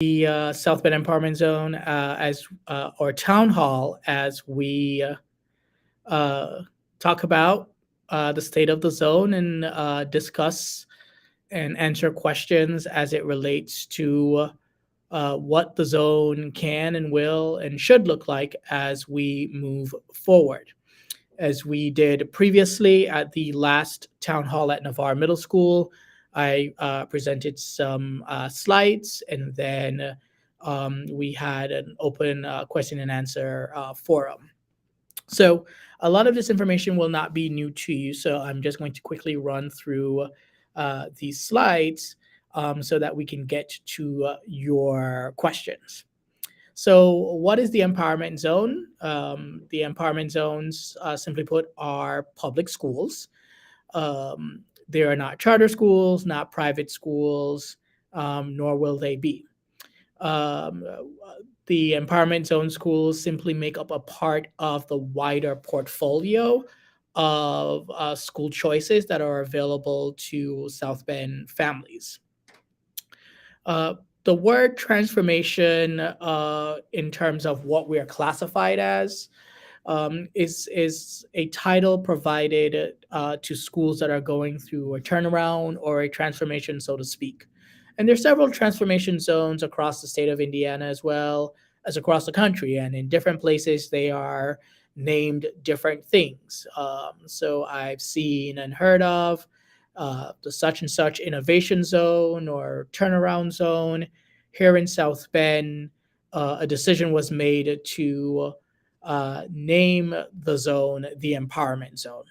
the South Bend Empowerment Zone as or Town Hall as we uh, talk about the state of the zone and discuss and answer questions as it relates to what the zone can and will and should look like as we move forward. As we did previously at the last town hall at Navarre Middle School, I presented some slides, and then we had an open question and answer forum. So a lot of this information will not be new to you. So I'm just going to quickly run through these slides so that we can get to your questions. So, what is the empowerment zone? The empowerment zones, simply put, are public schools. They are not charter schools, not private schools, nor will they be. Um, the empowerment zone schools simply make up a part of the wider portfolio of school choices that are available to South Bend families. Uh, the word transformation, in terms of what we are classified as, is a title provided to schools that are going through a turnaround or a transformation, so to speak. And there's several transformation zones across the state of Indiana as well as across the country, and in different places they are named different things. So I've seen and heard of the such and such innovation zone or turnaround zone. Here in South Bend, a decision was made to name the zone the empowerment zone.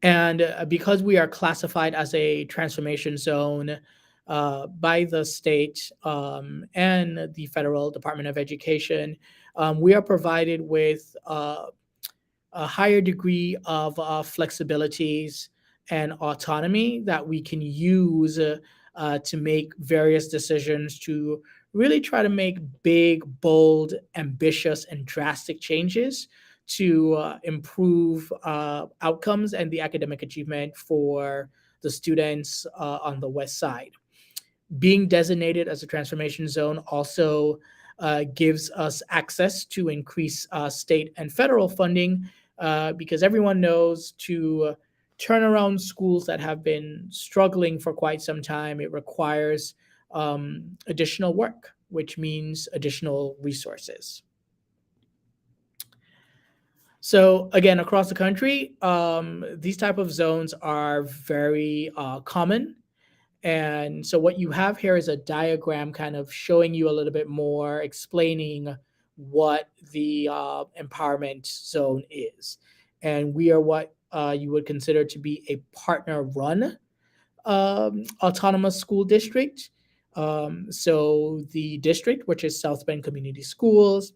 And because we are classified as a transformation zone by the state and the federal Department of Education, we are provided with a higher degree of flexibilities and autonomy that we can use to make various decisions to really try to make big, bold, ambitious, and drastic changes to improve outcomes and the academic achievement for the students on the west side. Being designated as a transformation zone also gives us access to increase state and federal funding because everyone knows to turn around schools that have been struggling for quite some time, it requires additional work, which means additional resources. So again, across the country, these type of zones are very common. And so what you have here is a diagram kind of showing you a little bit more, explaining what the empowerment zone is. And we are what you would consider to be a partner run autonomous school district. So the district, which is South Bend Community Schools,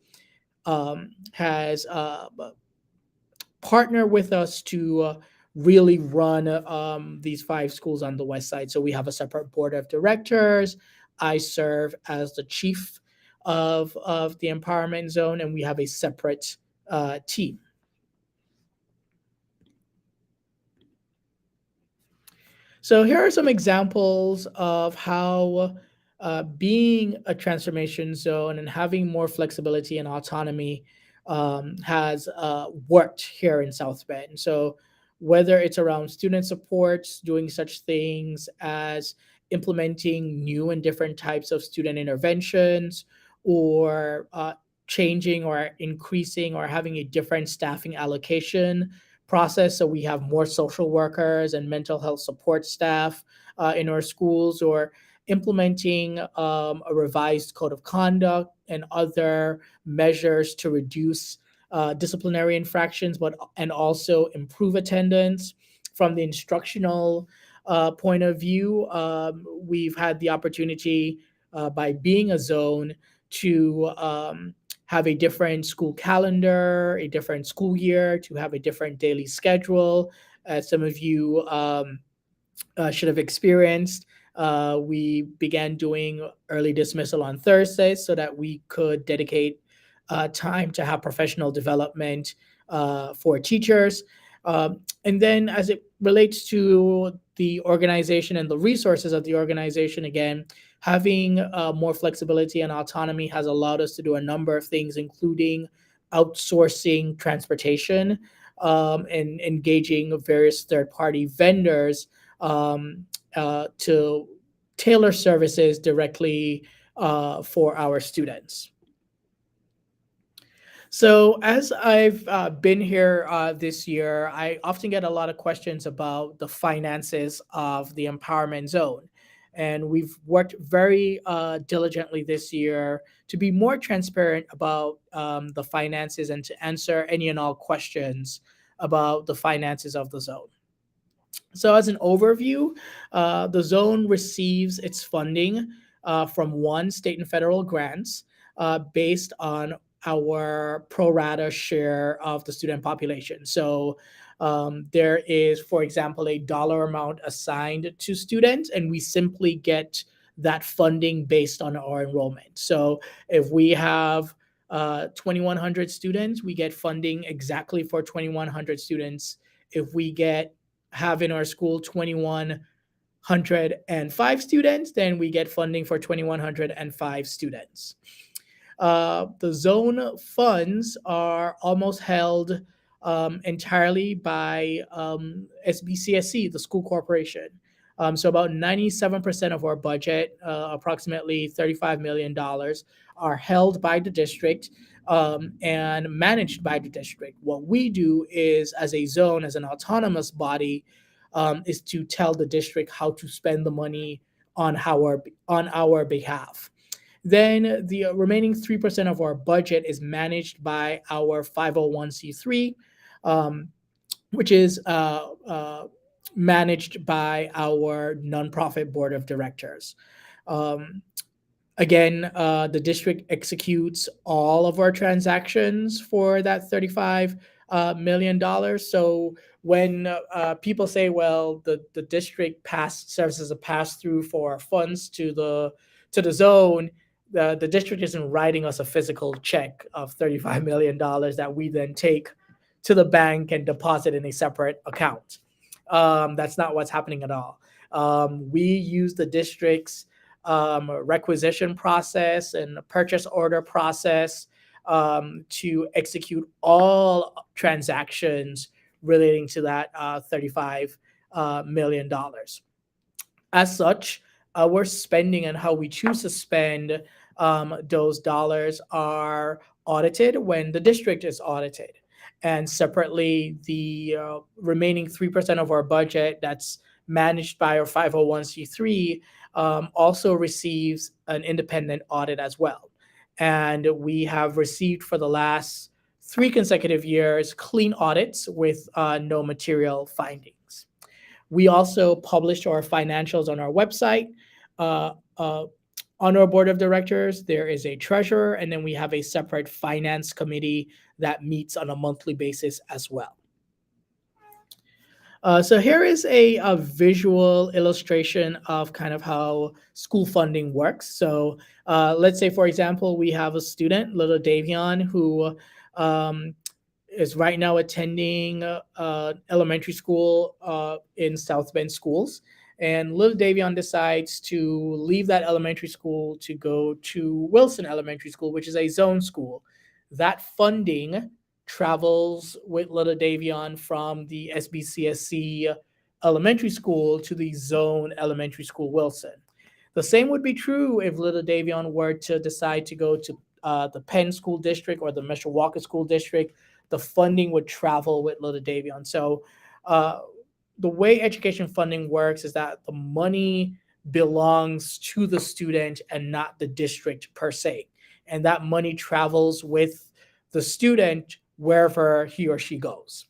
has partnered with us to really run these five schools on the west side. So we have a separate board of directors. I serve as the chief of the empowerment zone, and we have a separate team. So here are some examples of how being a transformation zone and having more flexibility and autonomy has worked here in South Bend. So whether it's around student supports, doing such things as implementing new and different types of student interventions, or changing or increasing or having a different staffing allocation process, so we have more social workers and mental health support staff in our schools, or implementing a revised code of conduct and other measures to reduce disciplinary infractions, but and also improve attendance. From the instructional point of view, we've had the opportunity by being a zone to have a different school calendar, a different school year, to have a different daily schedule. As some of you should have experienced, we began doing early dismissal on Thursdays so that we could dedicate time to have professional development for teachers. And then, as it relates to the organization and the resources of the organization, again, Having more flexibility and autonomy has allowed us to do a number of things, including outsourcing transportation, and engaging various third party vendors to tailor services directly for our students. So, as I've been here this year, I often get a lot of questions about the finances of the empowerment zone. And we've worked very diligently this year to be more transparent about the finances and to answer any and all questions about the finances of the zone. So, as an overview, the zone receives its funding from one state and federal grants based on our pro rata share of the student population. So, there is, for example, a dollar amount assigned to students, and we simply get that funding based on our enrollment. So, if we have 2,100 students, we get funding exactly for 2,100 students. If we get have in our school 2,105 students, then we get funding for 2,105 students. The zone funds are almost held entirely by SBCSC, the school corporation. So about 97% of our budget, approximately $35 million, are held by the district and managed by the district. What we do is, as a zone, as an autonomous body, is to tell the district how to spend the money on our behalf. Then the remaining 3% of our budget is managed by our 501c3, um, which is managed by our nonprofit board of directors. Um, Again, the district executes all of our transactions for that $35 million. So when people say, well, the district serves as a pass through for funds to the zone, the district isn't writing us a physical check of $35 million that we then take to the bank and deposit in a separate account. That's not what's happening at all. We use the district's requisition process and purchase order process to execute all transactions relating to that $35 million. As such, our spending and how we choose to spend those dollars are audited when the district is audited. And separately, the remaining 3% of our budget that's managed by our 501c3 also receives an independent audit as well. And we have received for the last 3 consecutive years clean audits with no material findings. We also publish our financials on our website. Uh, uh, on our board of directors, there is a treasurer, and then we have a separate finance committee that meets on a monthly basis as well. So here is a visual illustration of kind of how school funding works. So let's say, for example, we have a student, little Davion, who um, is right now attending elementary school in South Bend schools. And little Davion decides to leave that elementary school to go to Wilson Elementary School, which is a zone school. That funding travels with little Davion from the SBCSC elementary school to the zone elementary school Wilson. The same would be true if little Davion were to decide to go to the Penn School District or the Mishawaka School District. The funding would travel with little Davion. So uh, the way education funding works is that the money belongs to the student and not the district per se. And that money travels with the student wherever he or she goes.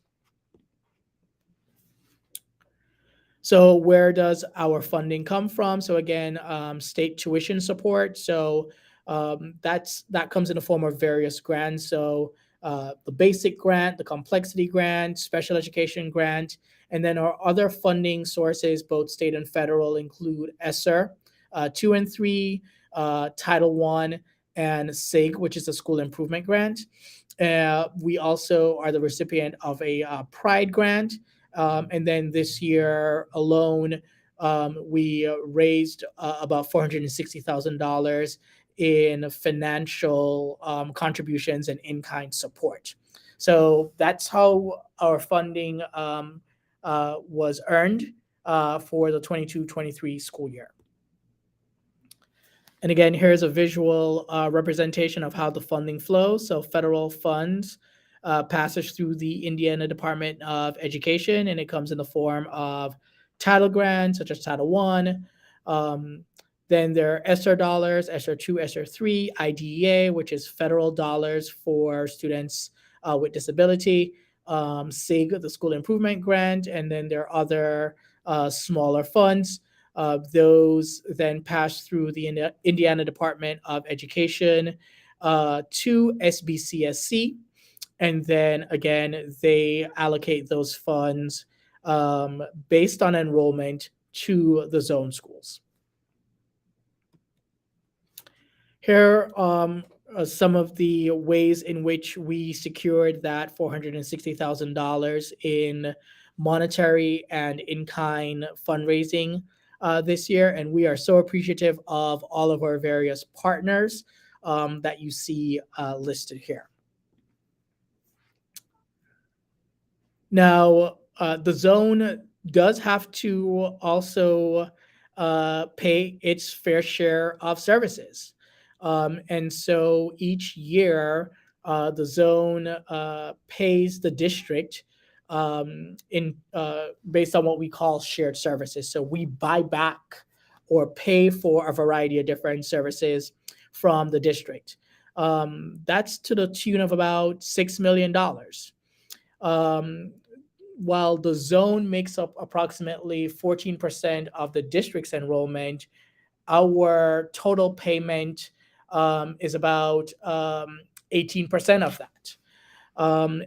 So where does our funding come from? So again, state tuition support. So that comes in the form of various grants. So the basic grant, the complexity grant, special education grant, and then our other funding sources, both state and federal, include ESSER 2 and 3, Title I, and SIG, which is a school improvement grant. We also are the recipient of a Pride grant. And then this year alone, we raised about $460,000 in financial contributions and in-kind support. So that's how our funding was earned for the 22-23 school year. And again, here's a visual representation of how the funding flows. So federal funds passes through the Indiana Department of Education, and it comes in the form of title grants, such as Title I. Then there are ESSER dollars, ESSER 2, ESSER 3, IDEA, which is federal dollars for students with disability, SIG, the School Improvement Grant, and then there are other smaller funds. Those then pass through the Indiana Department of Education to SBCSC. And then again, they allocate those funds based on enrollment to the zone schools. Here are some of the ways in which we secured that $460,000 in monetary and in-kind fundraising this year. And we are so appreciative of all of our various partners that you see listed here. Now, the zone does have to also pay its fair share of services. And so each year, the zone pays the district in based on what we call shared services. So we buy back or pay for a variety of different services from the district. That's to the tune of about $6 million. While the zone makes up approximately 14% of the district's enrollment, our total payment is about 18% of that.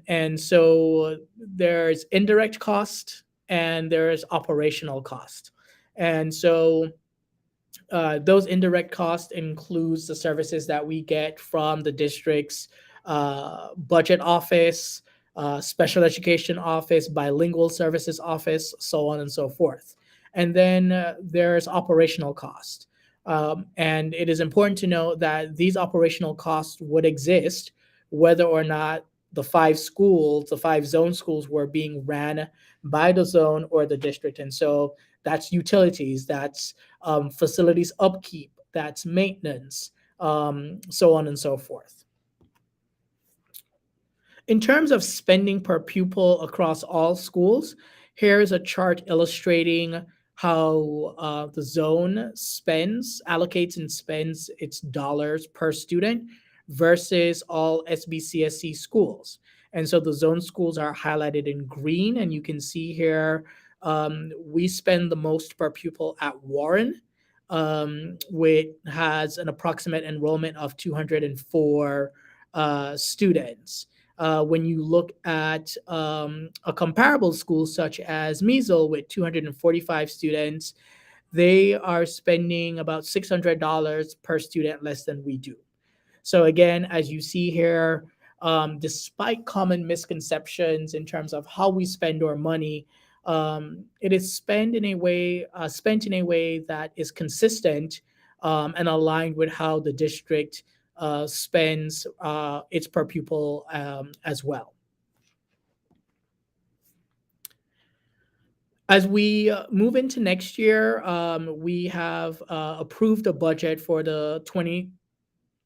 And so there's indirect cost and there's operational cost. And so those indirect costs includes the services that we get from the district's budget office, special education office, bilingual services office, so on and so forth. And then there's operational cost. And it is important to note that these operational costs would exist whether or not the five zone schools were being ran by the zone or the district. And so that's utilities, that's facilities upkeep, that's maintenance, so on and so forth. In terms of spending per pupil across all schools, here's a chart illustrating how the zone allocates and spends its dollars per student versus all SBCSC schools. And so the zone schools are highlighted in green, and you can see here we spend the most per pupil at Warren, which has an approximate enrollment of 204 students. When you look at a comparable school such as Measle with 245 students, they are spending about $600 per student less than we do. So again, as you see here, despite common misconceptions in terms of how we spend our money, it is spent in a way that is consistent and aligned with how the district spends its per pupil as well. As we move into next year, we have approved a budget for the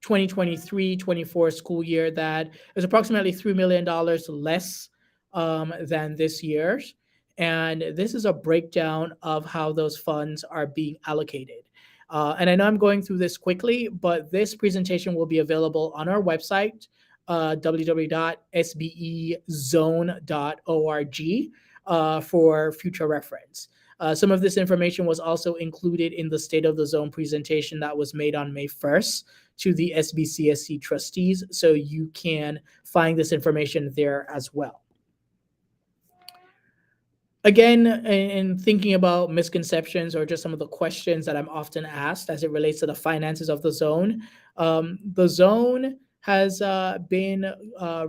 2023-24 school year that is approximately $3 million less than this year's. And this is a breakdown of how those funds are being allocated. And I know I'm going through this quickly, but this presentation will be available on our website, www.sbezone.org, for future reference. Some of this information was also included in the State of the Zone presentation that was made on May 1st to the SBCSC trustees, so you can find this information there as well. Again, in thinking about misconceptions or just some of the questions that I'm often asked as it relates to the finances of the zone has been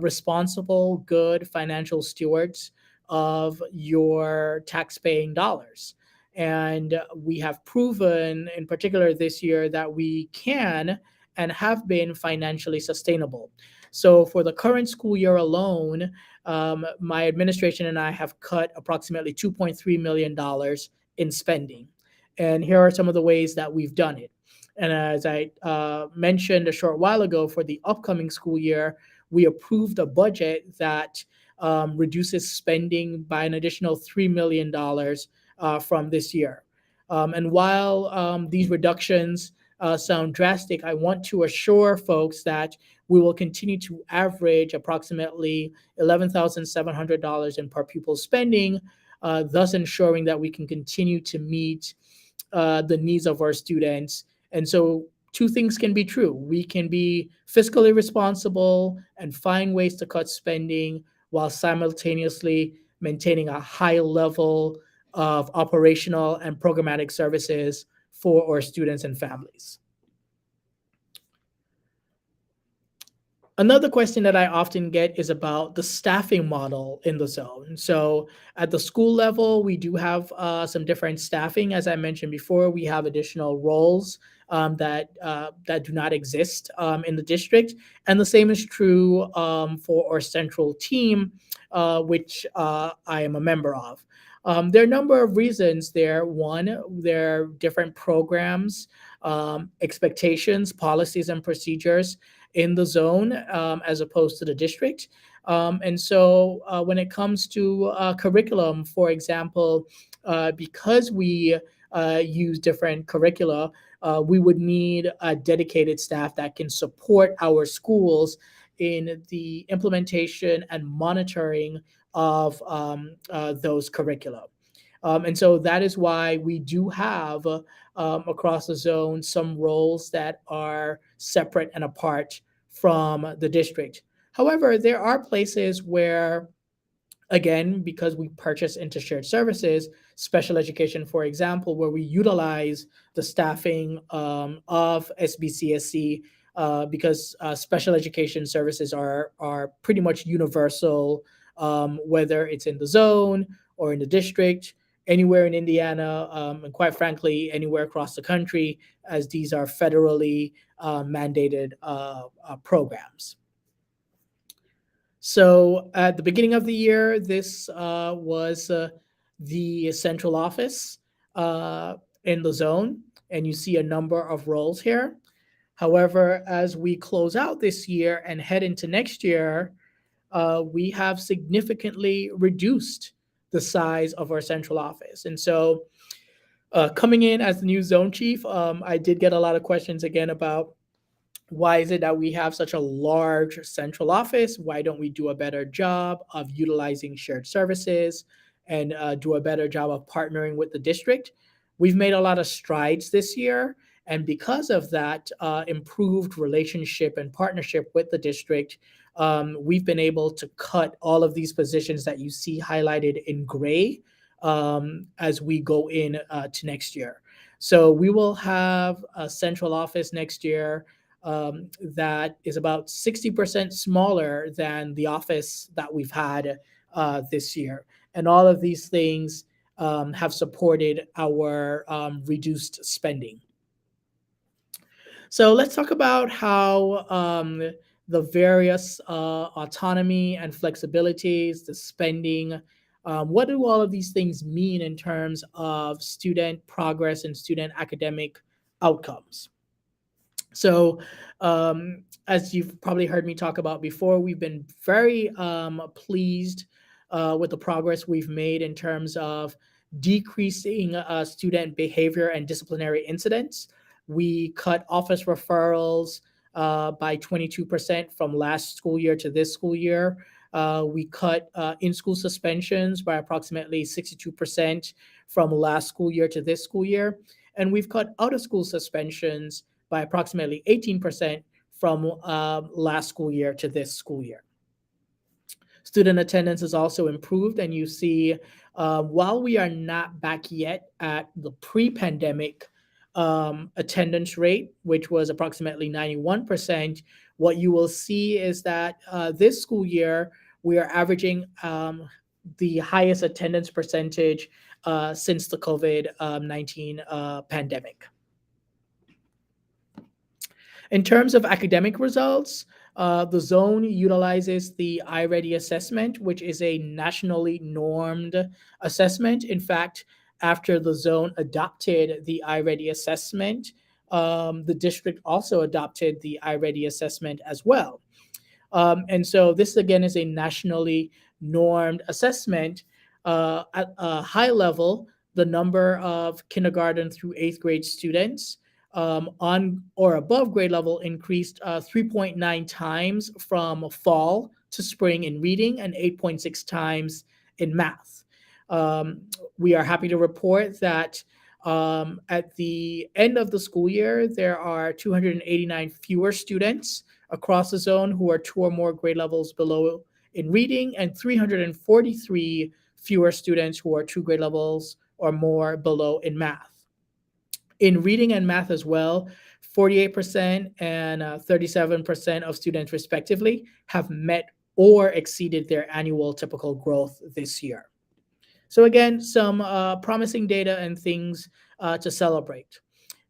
responsible, good financial stewards of your tax-paying dollars. And we have proven, in particular this year, that we can and have been financially sustainable. So for the current school year alone, my administration and I have cut approximately $2.3 million in spending. And here are some of the ways that we've done it. And as I mentioned a short while ago, for the upcoming school year, we approved a budget that reduces spending by an additional $3 million from this year. And while these reductions sound drastic, I want to assure folks that we will continue to average approximately $11,700 in per pupil spending, thus ensuring that we can continue to meet the needs of our students. And so, two things can be true. We can be fiscally responsible and find ways to cut spending while simultaneously maintaining a high level of operational and programmatic services for our students and families. Another question that I often get is about the staffing model in the zone. So, at the school level, we do have some different staffing. As I mentioned before, we have additional roles that do not exist in the district, and the same is true for our central team, which I am a member of. There are a number of reasons there. One, there are different programs, expectations, policies, and procedures in the zone as opposed to the district. And so when it comes to curriculum, for example, because we use different curricula, we would need a dedicated staff that can support our schools in the implementation and monitoring of those curricula. And so that is why we do have across the zone some roles that are separate and apart from the district. However, there are places where, again, because we purchase into shared services, special education, for example, where we utilize the staffing of SBCSC, because special education services are pretty much universal, whether it's in the zone or in the district, anywhere in Indiana, and quite frankly, anywhere across the country, as these are federally mandated programs. So at the beginning of the year, this was the central office in the zone, and you see a number of roles here. However, as we close out this year and head into next year, we have significantly reduced the size of our central office. And so, coming in as the new zone chief, I did get a lot of questions again about why is it that we have such a large central office? Why don't we do a better job of utilizing shared services and do a better job of partnering with the district? We've made a lot of strides this year. And because of that improved relationship and partnership with the district, we've been able to cut all of these positions that you see highlighted in gray as we go in to next year. So we will have a central office next year that is about 60% smaller than the office that we've had this year. And all of these things have supported our reduced spending. So let's talk about how the various autonomy and flexibilities, the spending, what do all of these things mean in terms of student progress and student academic outcomes? So, as you've probably heard me talk about before, we've been very pleased with the progress we've made in terms of decreasing student behavior and disciplinary incidents. We cut office referrals by 22% from last school year to this school year. We cut in school suspensions by approximately 62% from last school year to this school year. And we've cut out of school suspensions by approximately 18% from last school year to this school year. Student attendance has also improved, and you see, while we are not back yet at the pre-pandemic attendance rate, which was approximately 91%, what you will see is that this school year we are averaging the highest attendance percentage since the COVID-19 pandemic. In terms of academic results, the zone utilizes the iReady assessment, which is a nationally normed assessment. In fact, after the zone adopted the iReady assessment, the district also adopted the iReady assessment as well. And so this again is a nationally normed assessment. At a high level, the number of kindergarten through eighth grade students on or above grade level increased 3.9 times from fall to spring in reading and 8.6 times in math. Um, we are happy to report that at the end of the school year, there are 289 fewer students across the zone who are two or more grade levels below in reading, and 343 fewer students who are two grade levels or more below in math. In reading and math as well, 48% and 37% of students, respectively, have met or exceeded their annual typical growth this year. So, again, some promising data and things to celebrate.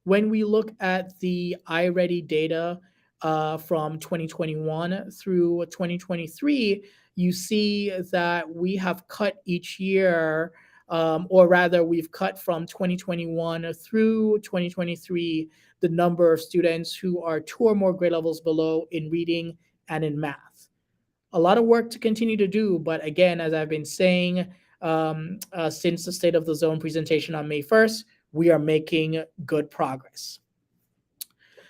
When we look at the iReady data from 2021 through 2023, you see that we have cut each year, or rather, we've cut from 2021 through 2023 the number of students who are two or more grade levels below in reading and in math. A lot of work to continue to do, but again, as I've been saying, since the State of the Zone presentation on May 1st, we are making good progress.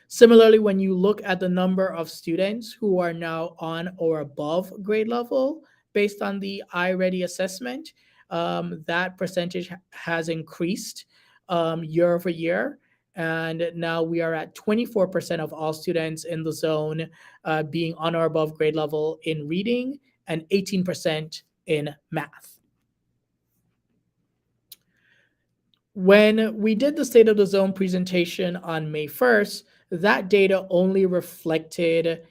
Similarly, when you look at the number of students who are now on or above grade level based on the iReady assessment, that percentage has increased year over year. And now we are at 24% of all students in the zone being on or above grade level in reading and 18% in math. When we did the State of the Zone presentation on May 1st, that data only reflected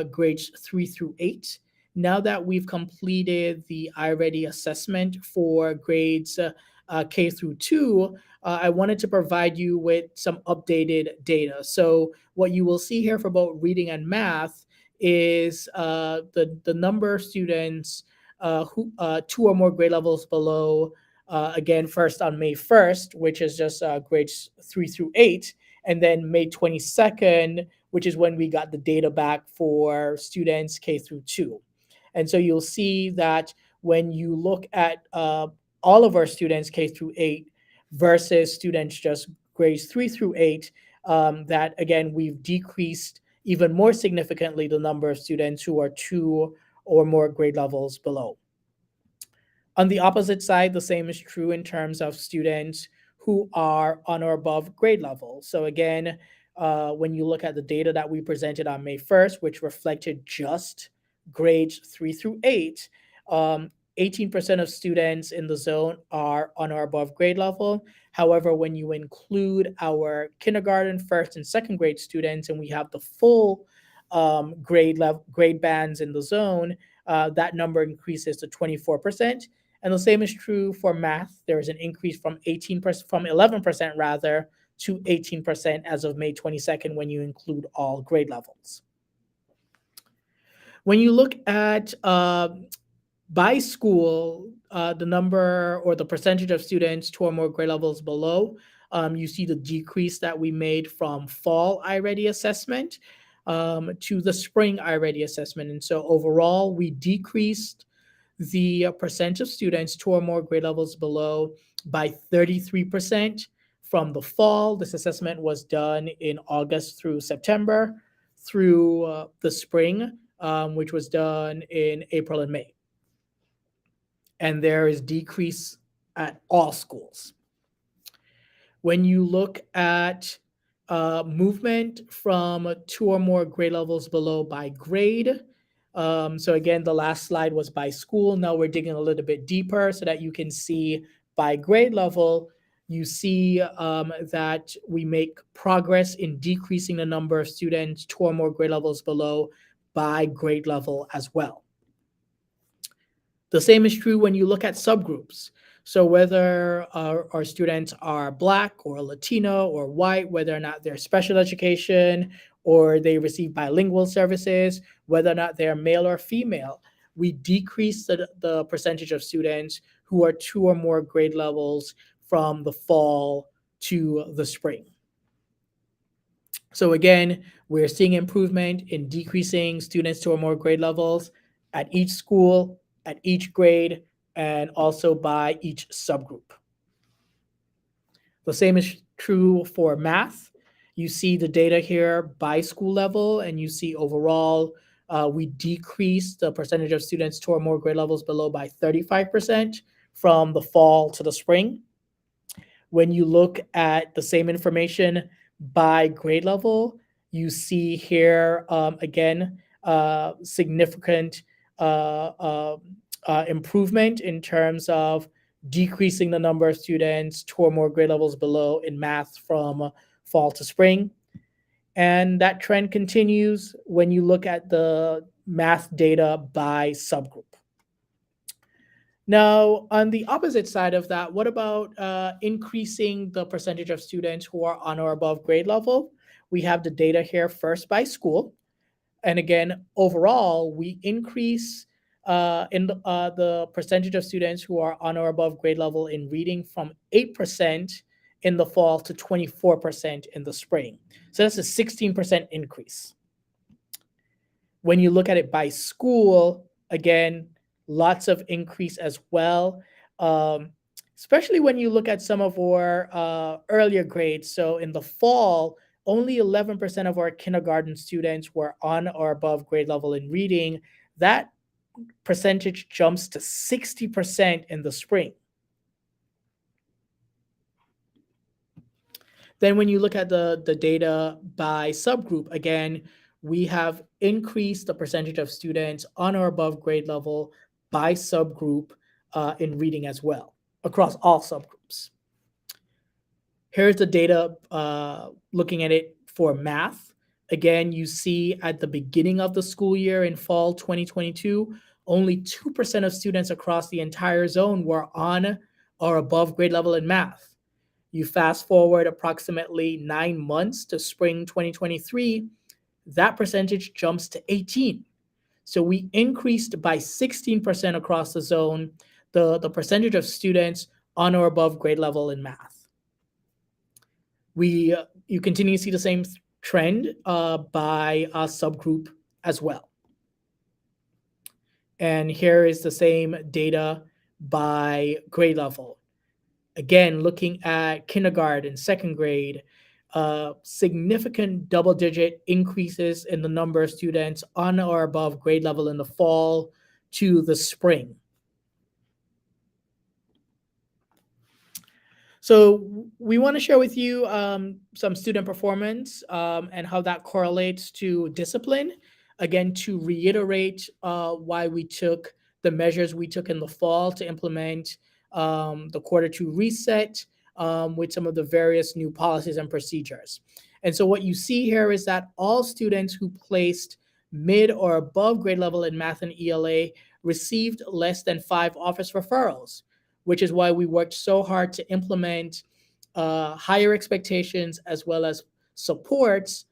grades 3 through 8. Now that we've completed the iReady assessment for grades K through 2, I wanted to provide you with some updated data. So what you will see here for both reading and math is the number of students who two or more grade levels below, again, first on May 1st, which is just grades 3 through 8, and then May 22nd, which is when we got the data back for students K through 2. And so you'll see that when you look at all of our students K through 8 versus students just grades 3 through 8, that again, we've decreased even more significantly the number of students who are two or more grade levels below. On the opposite side, the same is true in terms of students who are on or above grade level. So again, when you look at the data that we presented on May 1st, which reflected just grades 3 through 8, 18% of students in the zone are on or above grade level. However, when you include our kindergarten, first and second grade students, and we have the full grade bands in the zone, that number increases to 24%. And the same is true for math. There is an increase from 11% rather to 18% as of May 22nd when you include all grade levels. When you look at by school, the number or the percentage of students two or more grade levels below, you see the decrease that we made from fall iReady assessment to the spring iReady assessment. And so overall, we decreased the percent of students two or more grade levels below by 33% from the fall. This assessment was done in August through September, through the spring, which was done in April and May. And there is decrease at all schools. When you look at movement from two or more grade levels below by grade, so again, the last slide was by school. Now we're digging a little bit deeper so that you can see by grade level. You see that we make progress in decreasing the number of students two or more grade levels below by grade level as well. The same is true when you look at subgroups. So whether our students are Black or Latino or white, whether or not they're special education or they receive bilingual services, whether or not they're male or female, we decrease the percentage of students who are two or more grade levels from the fall to the spring. So again, we're seeing improvement in decreasing students to or more grade levels at each school, at each grade, and also by each subgroup. The same is true for math. You see the data here by school level, and you see overall we decreased the percentage of students two or more grade levels below by 35% from the fall to the spring. When you look at the same information by grade level, you see here again significant uh, uh, improvement in terms of decreasing the number of students two or more grade levels below in math from fall to spring. And that trend continues when you look at the math data by subgroup. Now, on the opposite side of that, what about increasing the percentage of students who are on or above grade level? We have the data here first by school. And again, overall, we increase the percentage of students who are on or above grade level in reading from 8% in the fall to 24% in the spring. So that's a 16% increase. When you look at it by school, again, lots of increase as well, um, especially when you look at some of our earlier grades. So in the fall, only 11% of our kindergarten students were on or above grade level in reading. That percentage jumps to 60% in the spring. Then when you look at the data by subgroup, again, we have increased the percentage of students on or above grade level by subgroup in reading as well, across all subgroups. Here's the data looking at it for math. Again, you see at the beginning of the school year in fall 2022, only 2% of students across the entire zone were on or above grade level in math. You fast forward approximately 9 months to spring 2023, that percentage jumps to 18. So we increased by 16% across the zone the percentage of students on or above grade level in math. You continue to see the same trend by subgroup as well. And here is the same data by grade level. Again, looking at kindergarten, second grade, significant double-digit increases in the number of students on or above grade level in the fall to the spring. So we want to share with you some student performance and how that correlates to discipline. Again, to reiterate why we took the measures we took in the fall to implement the quarter two reset with some of the various new policies and procedures. And so what you see here is that all students who placed mid or above grade level in math and ELA received less than 5 office referrals, which is why we worked so hard to implement higher expectations as well as supports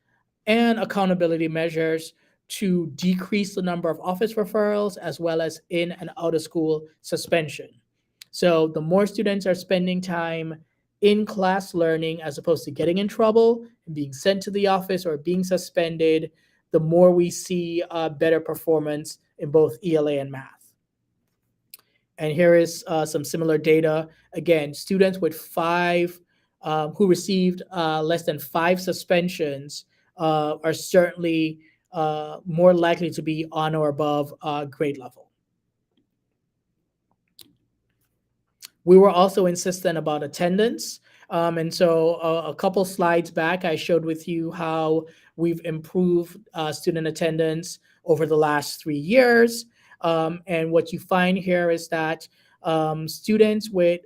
and accountability measures to decrease the number of office referrals as well as in and out of school suspension. So the more students are spending time in class learning as opposed to getting in trouble and being sent to the office or being suspended, the more we see better performance in both ELA and math. And here is some similar data. Again, students with who received less than 5 suspensions are certainly more likely to be on or above grade level. We were also insistent about attendance. And so a couple slides back, I showed with you how we've improved student attendance over the last 3 years. And what you find here is that students with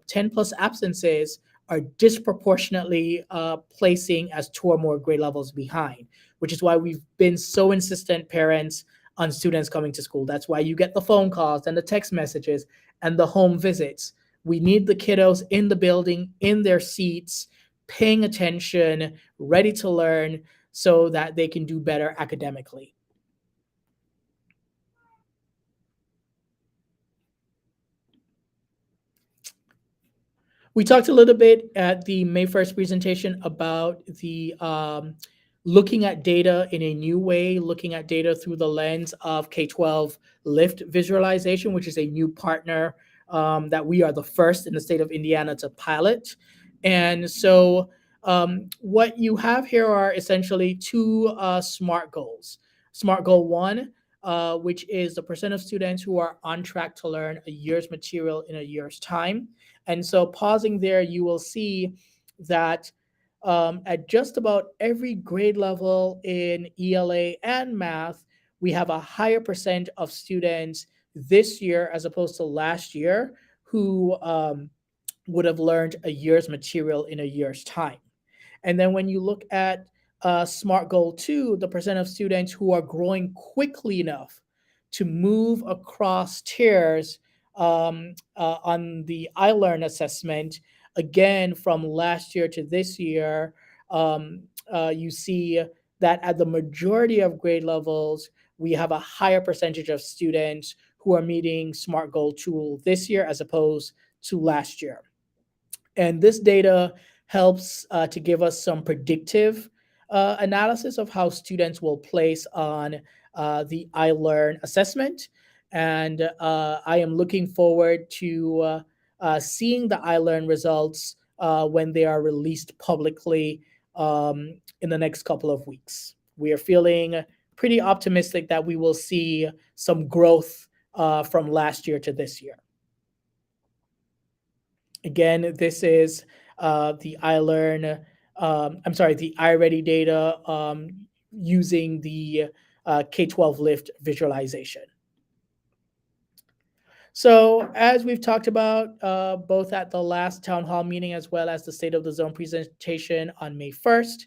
10 plus absences are disproportionately placing as 2 or more grade levels behind, which is why we've been so insistent, parents, on students coming to school. That's why you get the phone calls and the text messages and the home visits. We need the kiddos in the building, in their seats, paying attention, ready to learn so that they can do better academically. We talked a little bit at the May 1st presentation about the looking at data in a new way, looking at data through the lens of K-12 lift visualization, which is a new partner that we are the first in the state of Indiana to pilot. And so what you have here are essentially two SMART goals. SMART goal one, which is the percent of students who are on track to learn a year's material in a year's time. And so, pausing there, you will see that at just about every grade level in ELA and math, we have a higher percent of students this year as opposed to last year who would have learned a year's material in a year's time. And then when you look at SMART Goal 2, the percent of students who are growing quickly enough to move across tiers on the iLearn assessment, again, from last year to this year, you see that at the majority of grade levels, we have a higher percentage of students who are meeting SMART Goal 2 this year as opposed to last year. And this data helps to give us some predictive analysis of how students will place on the iLearn assessment. And I am looking forward to seeing the iLearn results when they are released publicly in the next couple of weeks. We are feeling pretty optimistic that we will see some growth from last year to this year. Again, this is the iLearn, the iReady data using the K-12 lift visualization. So as we've talked about both at the last town hall meeting as well as the State of the Zone presentation on May 1st,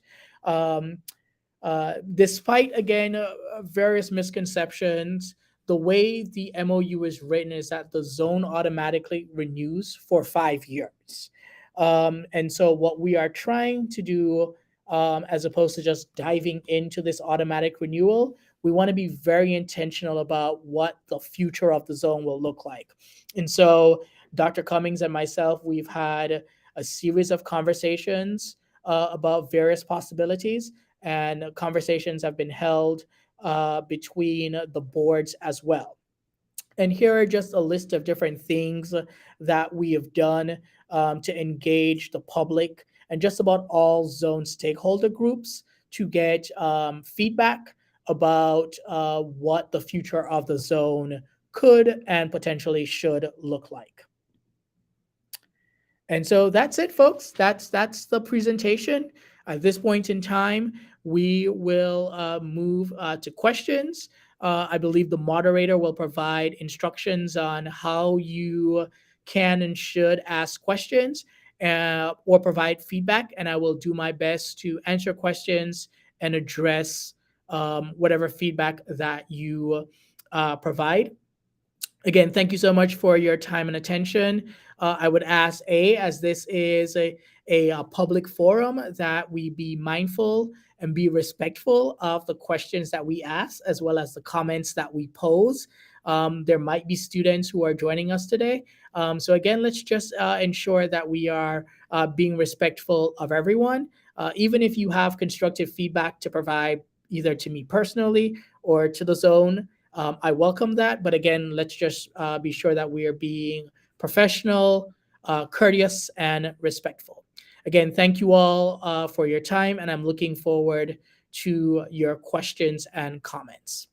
despite, again, various misconceptions, the way the MOU is written is that the zone automatically renews for 5 years. And so what we are trying to do, as opposed to just diving into this automatic renewal, we want to be very intentional about what the future of the zone will look like. And so Dr. Cummings and myself, we've had a series of conversations about various possibilities, and conversations have been held between the boards as well. And here are just a list of different things that we have done to engage the public and just about all zone stakeholder groups to get feedback about what the future of the zone could and potentially should look like. And so that's it, folks. That's the presentation. At this point in time, we will move to questions. I believe the moderator will provide instructions on how you can and should ask questions or provide feedback, and I will do my best to answer questions and address whatever feedback that you provide. Again, thank you so much for your time and attention. I would ask, as this is a public forum, that we be mindful and be respectful of the questions that we ask, as well as the comments that we pose. There might be students who are joining us today. So again, let's just ensure that we are being respectful of everyone. Even if you have constructive feedback to provide either to me personally or to the zone, I welcome that. But again, let's just be sure that we are being professional, courteous, and respectful. Again, thank you all for your time, and I'm looking forward to your questions and comments.